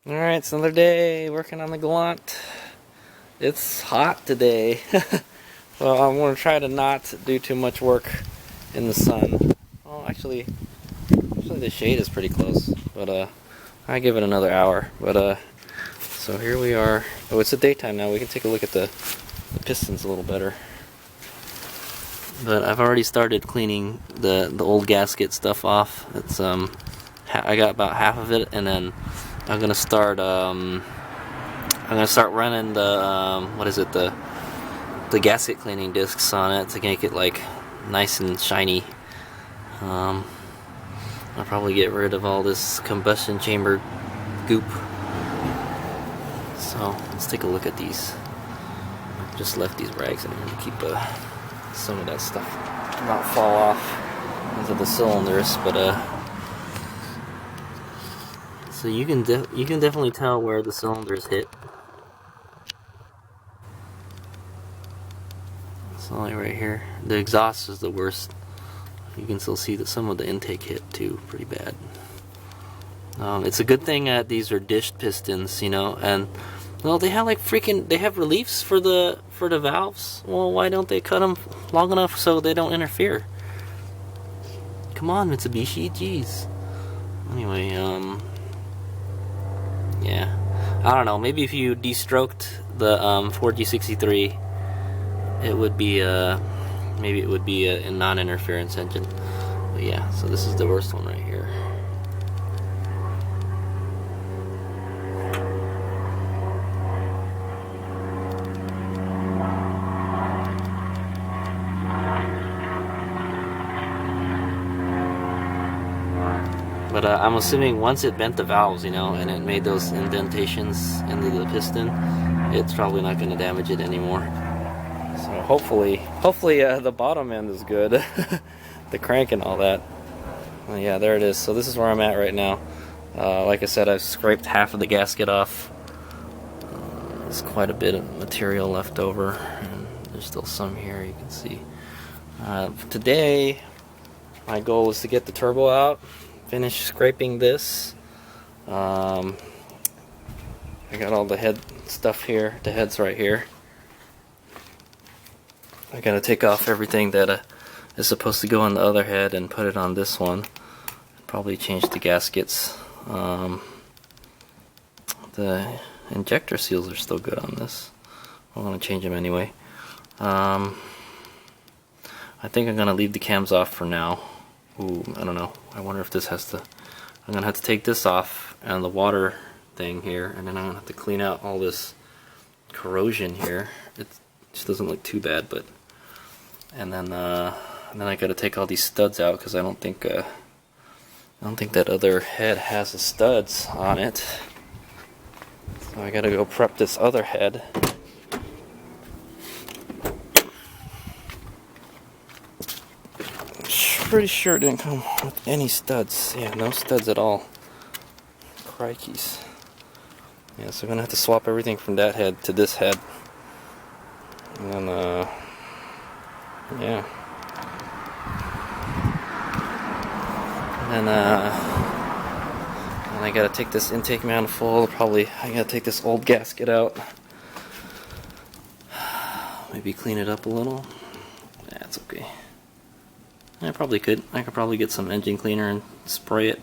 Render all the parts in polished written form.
Alright, it's another day working on the Galant. It's hot today. Well, I'm going to try to not do too much work in the sun. Well, actually the shade is pretty close, but I give it another hour. But so here we are. Oh, it's the daytime now. We can take a look at the pistons a little better. But I've already started cleaning the old gasket stuff off. It's I got about half of it, and then I'm gonna start running the the gasket cleaning discs on it to make it like nice and shiny. I'll probably get rid of all this combustion chamber goop. So let's take a look at these. I just left these rags in here to keep some of that stuff not fall off into the cylinders, but so you can definitely tell where the cylinders hit. It's only right here. The exhaust is the worst. You can still see that some of the intake hit too, pretty bad. It's a good thing that these are dished pistons, you know, and well, they have like they have reliefs for the valves. Well, why don't they cut them long enough so they don't interfere? Come on, Mitsubishi, jeez. Anyway, yeah, I don't know. Maybe if you destroked the 4G63, it would be maybe it would be a non-interference engine. But yeah, so this is the worst one right here. But I'm assuming once it bent the valves, you know, and it made those indentations into the piston, it's probably not going to damage it anymore. So hopefully the bottom end is good. The crank and all that. Yeah, there it is. So this is where I'm at right now. Like I said, I've scraped half of the gasket off. There's quite a bit of material left over, and there's still some here, you can see. Today, my goal is to get the turbo out, finish scraping this. I got all the head stuff here, the head's right here. I gotta take off everything that is supposed to go on the other head and put it on this one. Probably change the gaskets. The injector seals are still good on this. I'm gonna change them anyway. I think I'm gonna leave the cams off for now. Ooh, I don't know. I wonder if this has to... I'm gonna have to take this off and the water thing here, and then I'm gonna have to clean out all this corrosion here. It just doesn't look too bad, but... And then I gotta take all these studs out because I don't think that other head has the studs on it. So I gotta go prep this other head. Pretty sure it didn't come with any studs. Yeah, no studs at all. Crikeys. Yeah, so I'm gonna have to swap everything from that head to this head. And then, yeah. And I gotta take this intake manifold. I gotta take this old gasket out. Maybe clean it up a little. Yeah, it's okay. I probably could. I could probably get some engine cleaner and spray it.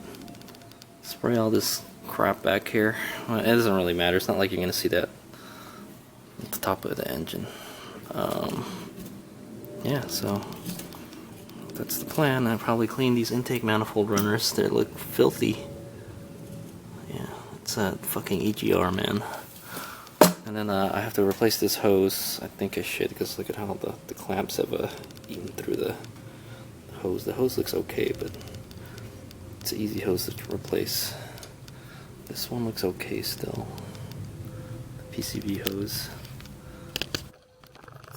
Spray all this crap back here. Well, it doesn't really matter. It's not like you're going to see that at the top of the engine. Yeah, so that's the plan. I'll probably clean these intake manifold runners. They look filthy. Yeah, it's that fucking EGR, man. And then I have to replace this hose. I think I should, because look at how the clamps have eaten through the hose. The hose looks okay, but it's an easy hose to replace. This one looks okay still. The PCV hose.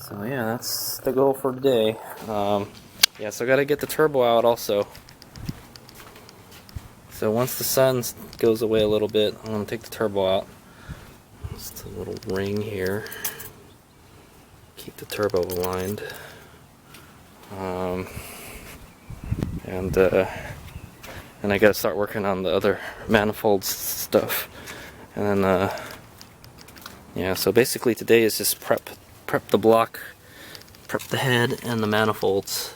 So yeah, that's the goal for today. Yeah, so I gotta get the turbo out also. So once the sun goes away a little bit, I'm gonna take the turbo out. Just a little ring here. Keep the turbo aligned. And I gotta start working on the other manifold stuff. And then yeah, so basically today is just prep the block, prep the head and the manifolds,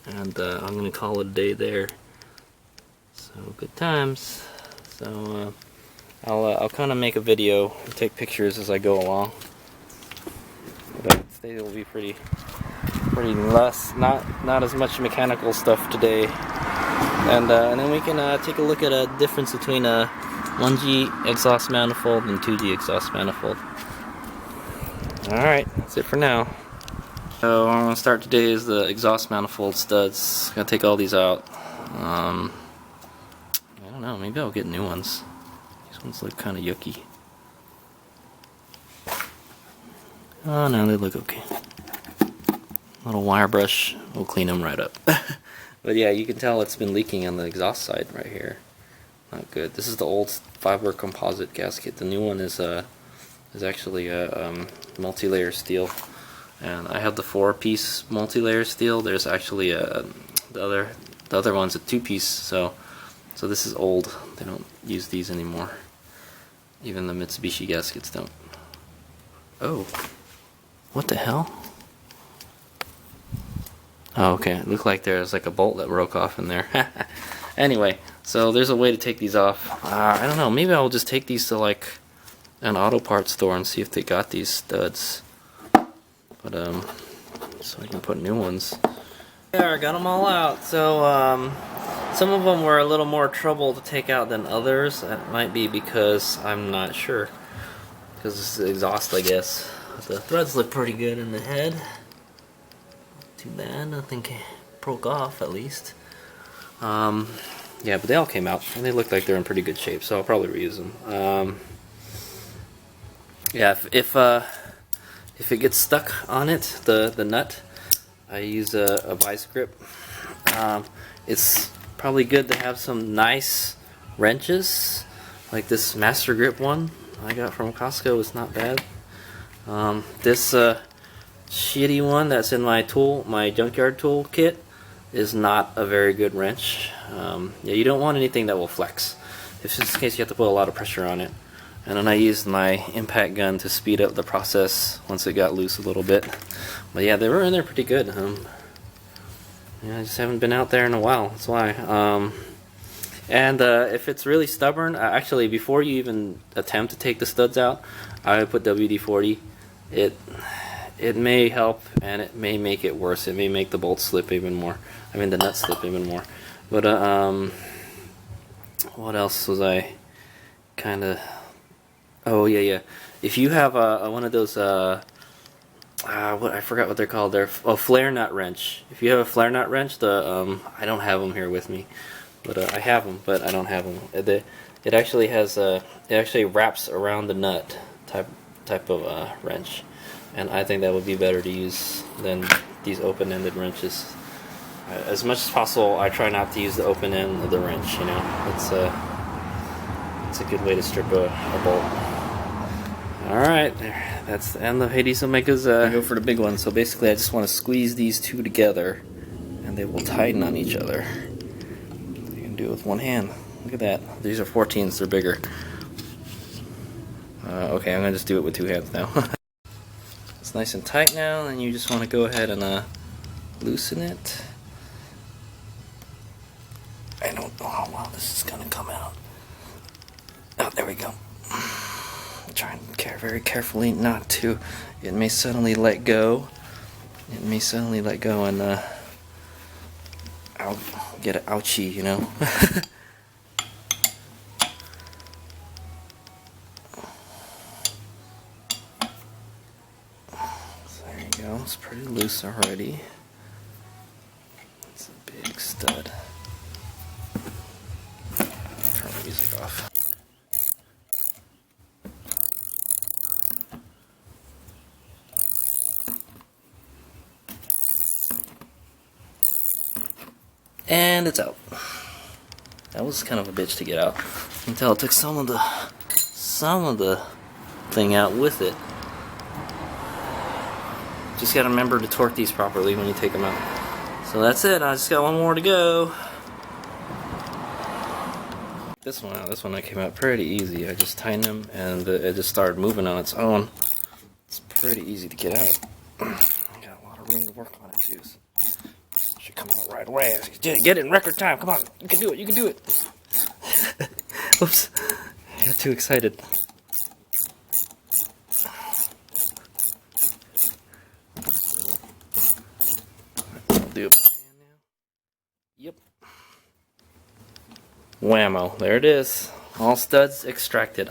and I'm gonna call it a day there. So good times. So I'll kind of make a video and take pictures as I go along. But today will be pretty less, not as much mechanical stuff today. And then we can take a look at a difference between a 1G exhaust manifold and 2G exhaust manifold. Alright, that's it for now. So what I'm going to start today is the exhaust manifold studs. Gonna take all these out. I don't know, maybe I'll get new ones. These ones look kind of yucky. Oh no, they look okay. Little wire brush will clean them right up. But yeah, you can tell it's been leaking on the exhaust side right here. Not good. This is the old fiber composite gasket. The new one is actually a multi-layer steel, and I have the 4-piece multi-layer steel. There's actually the other one's a 2-piece. So this is old. They don't use these anymore. Even the Mitsubishi gaskets don't. Oh, what the hell? Oh, okay. It looked like there's like a bolt that broke off in there. Anyway, so there's a way to take these off. I don't know. Maybe I'll just take these to like an auto parts store and see if they got these studs. But so I can put new ones. Yeah, I got them all out. So some of them were a little more trouble to take out than others. That might be because I'm not sure. Because it's the exhaust, I guess. The threads look pretty good in the head. Too bad, nothing broke off at least. Yeah, but they all came out and they look like they're in pretty good shape, so I'll probably reuse them. Yeah, if it gets stuck on it, the nut, I use a vice grip. It's probably good to have some nice wrenches, like this Master Grip one I got from Costco. It's not bad. This shitty one that's in my junkyard tool kit is not a very good wrench. Yeah, you don't want anything that will flex. If it's in case you have to put a lot of pressure on it. And then I used my impact gun to speed up the process once it got loose a little bit. But yeah, they were in there pretty good. Yeah, I just haven't been out there in a while. That's why. And if it's really stubborn, actually before you even attempt to take the studs out, I would put WD-40. It may help, and it may make it worse. It may make the bolts slip even more. I mean, the nuts slip even more. But what else was I kind of? Oh yeah. If you have one of those what I forgot what they're called. They're a flare nut wrench. If you have a flare nut wrench, I don't have them here with me, but I have them, but I don't have them. It actually has it actually wraps around the nut type of wrench. And I think that would be better to use than these open-ended wrenches. As much as possible, I try not to use the open end of the wrench. You know, it's a good way to strip a bolt. All right, that's the end of HadesOmega's. I go for the big one. So basically, I just want to squeeze these two together, and they will tighten on each other. You can do it with one hand. Look at that. These are 14s. They're bigger. Okay, I'm gonna just do it with two hands now. It's nice and tight now, and you just want to go ahead and loosen it. I don't know how well this is going to come out. Oh, there we go. I'm trying very carefully not to. It may suddenly let go. It may suddenly let go, and I'll get an ouchie, you know. It's pretty loose already. It's a big stud. Turn the music off. And it's out. That was kind of a bitch to get out. You can tell it took some of the thing out with it. Just gotta remember to torque these properly when you take them out. So that's it. I just got one more to go. this one out. This one came out pretty easy. I just tightened them and it just started moving on its own. It's pretty easy to get out. I got a lot of room to work on it too. So it should come out right away. Get it in record time. Come on, you can do it. You can do it. Oops, I got too excited. I'll do it. Yep. Whammo, there it is. All studs extracted.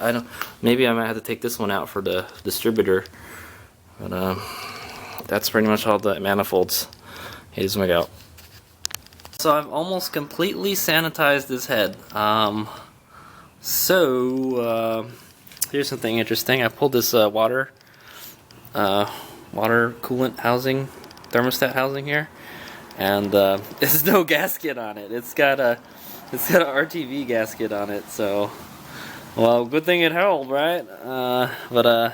Maybe I might have to take this one out for the distributor. But that's pretty much all the manifolds. HadesOmega out. So I've almost completely sanitized this head. Here's something interesting. I pulled this water coolant housing, thermostat housing here, and there's no gasket on it. It's got an RTV gasket on it, so, well, good thing it held, right?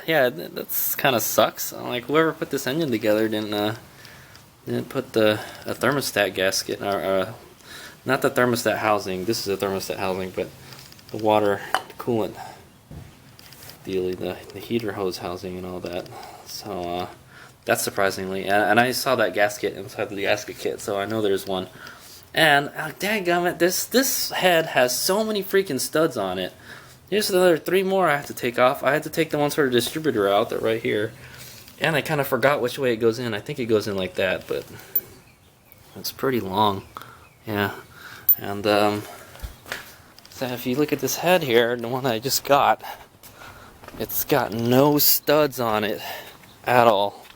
Yeah, that's kind of sucks. Like, whoever put this engine together didn't put a thermostat gasket, or not the thermostat housing. This is a thermostat housing, but the water coolant dealy, the heater hose housing and all that. So that's surprisingly, and I saw that gasket inside the gasket kit, so I know there's one. And dadgummit, this head has so many freaking studs on it. Here's another 3 more I have to take off. I had to take the ones for the distributor out. They're right here. And I kind of forgot which way it goes in. I think it goes in like that, but it's pretty long. Yeah. And so if you look at this head here, the one I just got, it's got no studs on it at all.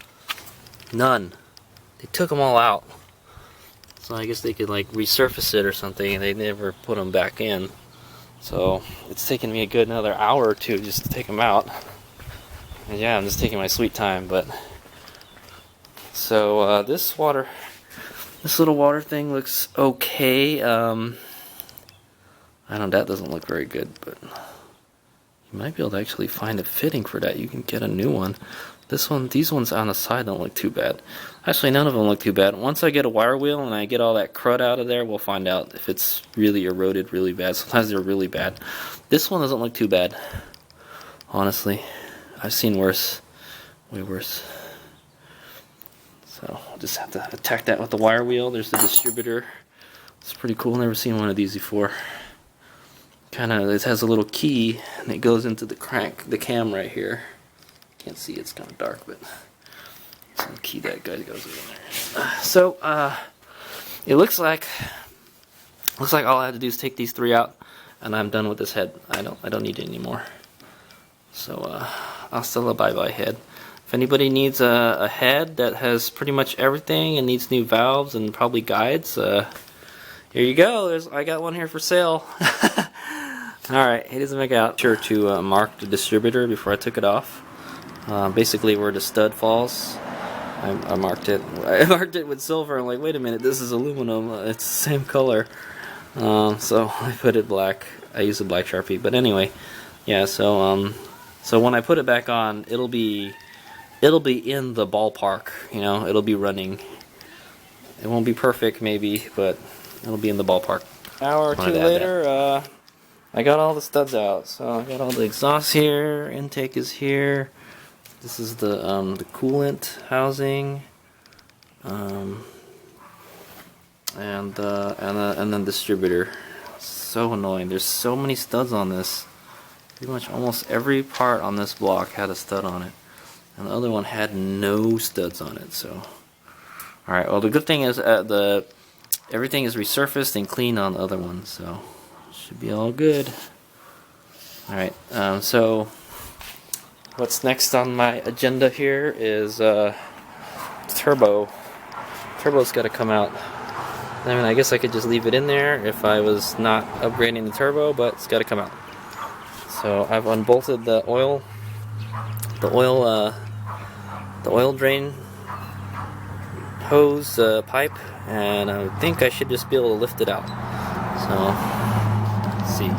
None. They took them all out. So I guess they could like resurface it or something, and they never put them back in. So it's taken me a good another hour or two just to take them out. And yeah, I'm just taking my sweet time. But so this little water thing looks okay. I know that doesn't look very good, but you might be able to actually find a fitting for that. You can get a new one. These ones on the side don't look too bad. Actually, none of them look too bad. Once I get a wire wheel and I get all that crud out of there, we'll find out if it's really eroded really bad. Sometimes they're really bad. This one doesn't look too bad, honestly. I've seen worse, way worse. So I'll just have to attack that with the wire wheel. There's the distributor. It's pretty cool. Never seen one of these before. It has a little key, and it goes into the cam right here. Can't see, it's kind of dark, but it's a key that goes in there. So it looks like all I have to do is take these 3 out, and I'm done with this head. I don't need it anymore. So hasta la bye-bye head. If anybody needs a head that has pretty much everything and needs new valves and probably guides, here you go. I got one here for sale. Alright, HadesOmega out. Sure to mark the distributor before I took it off. Basically where the stud falls. I marked it. I marked it with silver. I'm like, wait a minute, this is aluminum. It's the same color. So I put it black. I use a black Sharpie. But anyway, yeah. So when I put it back on, it'll be in the ballpark. You know, it'll be running. It won't be perfect, maybe, but it'll be in the ballpark. Hour or two later, I got all the studs out. So I got all the exhaust here. Intake is here. This is the coolant housing, and then distributor. So annoying. There's so many studs on this. Pretty much almost every part on this block had a stud on it, and the other one had no studs on it. So, all right. Well, the good thing is everything is resurfaced and clean on the other one, so should be all good. All right. So. What's next on my agenda here is turbo. Turbo's got to come out. I mean, I guess I could just leave it in there if I was not upgrading the turbo, but it's got to come out. So I've unbolted the oil drain hose pipe, and I think I should just be able to lift it out. So let's see.